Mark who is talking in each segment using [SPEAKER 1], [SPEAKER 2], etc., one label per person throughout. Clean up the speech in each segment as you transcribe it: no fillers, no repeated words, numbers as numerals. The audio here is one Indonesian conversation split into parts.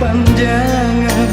[SPEAKER 1] kepanjangan.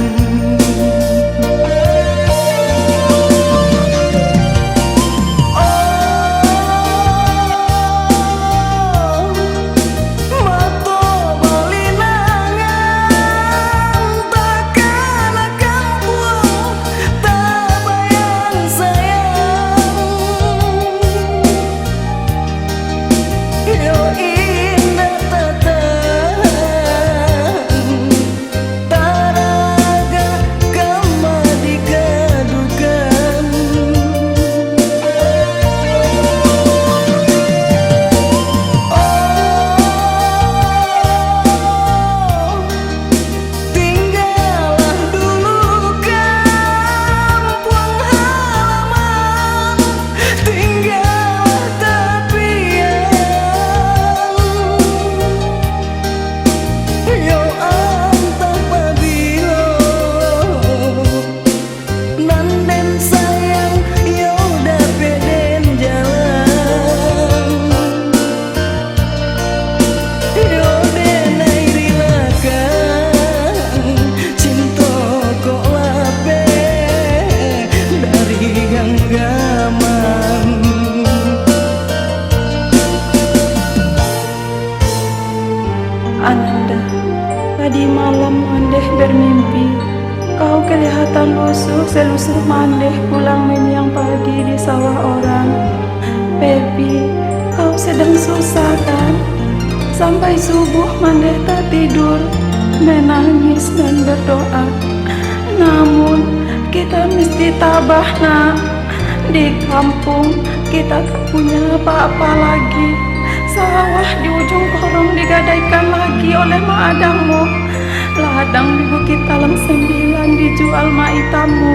[SPEAKER 2] Ananda, tadi malam Mandeh bermimpi kau kelihatan lusuh selusur Mandeh pulang menyiang padi di sawah orang. Baby, kau sedang susah kan? Sampai subuh Mandeh tak tidur, menangis dan berdoa. Namun kita mesti tabah nak, di kampung kita tak punya apa-apa lagi. Sawah di ujung korong digadaikan lagi oleh mak adangmu. Ladang di Bukit Talang 9 dijual mak itamu.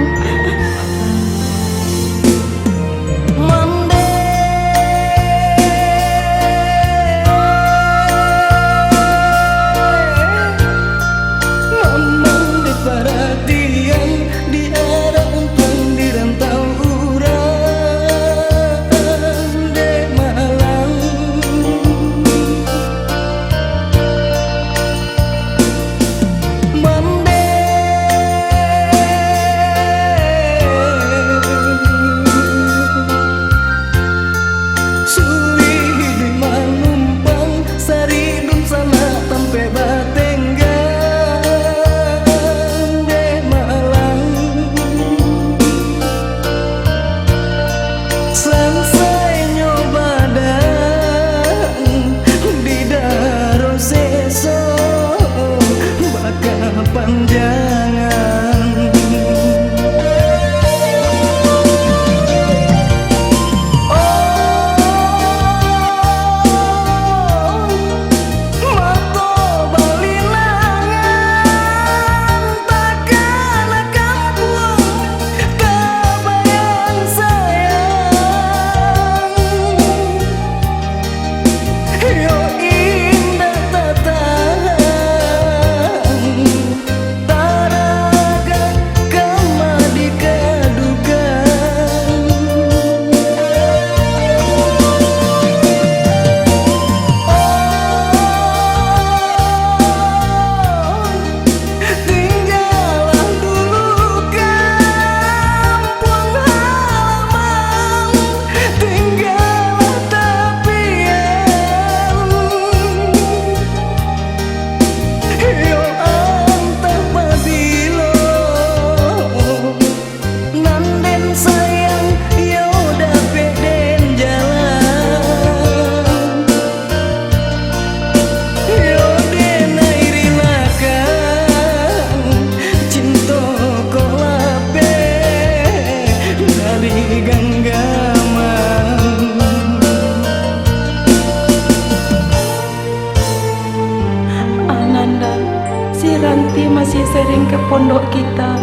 [SPEAKER 2] Si Ranti masih sering ke pondok kita.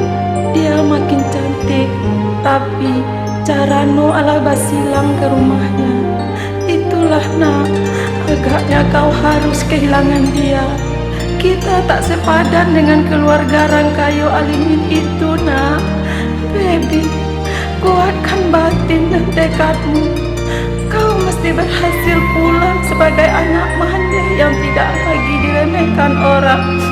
[SPEAKER 2] Dia makin cantik, tapi carano ala basilang ke rumahnya. Itulah nak, agaknya kau harus kehilangan dia. Kita tak sepadan dengan keluarga Rangkayo Alimin itu nak. Baby, kuatkan batin dan tekadmu. Kau mesti berhasil pulang sebagai anak mandeh yang tidak lagi diremehkan orang.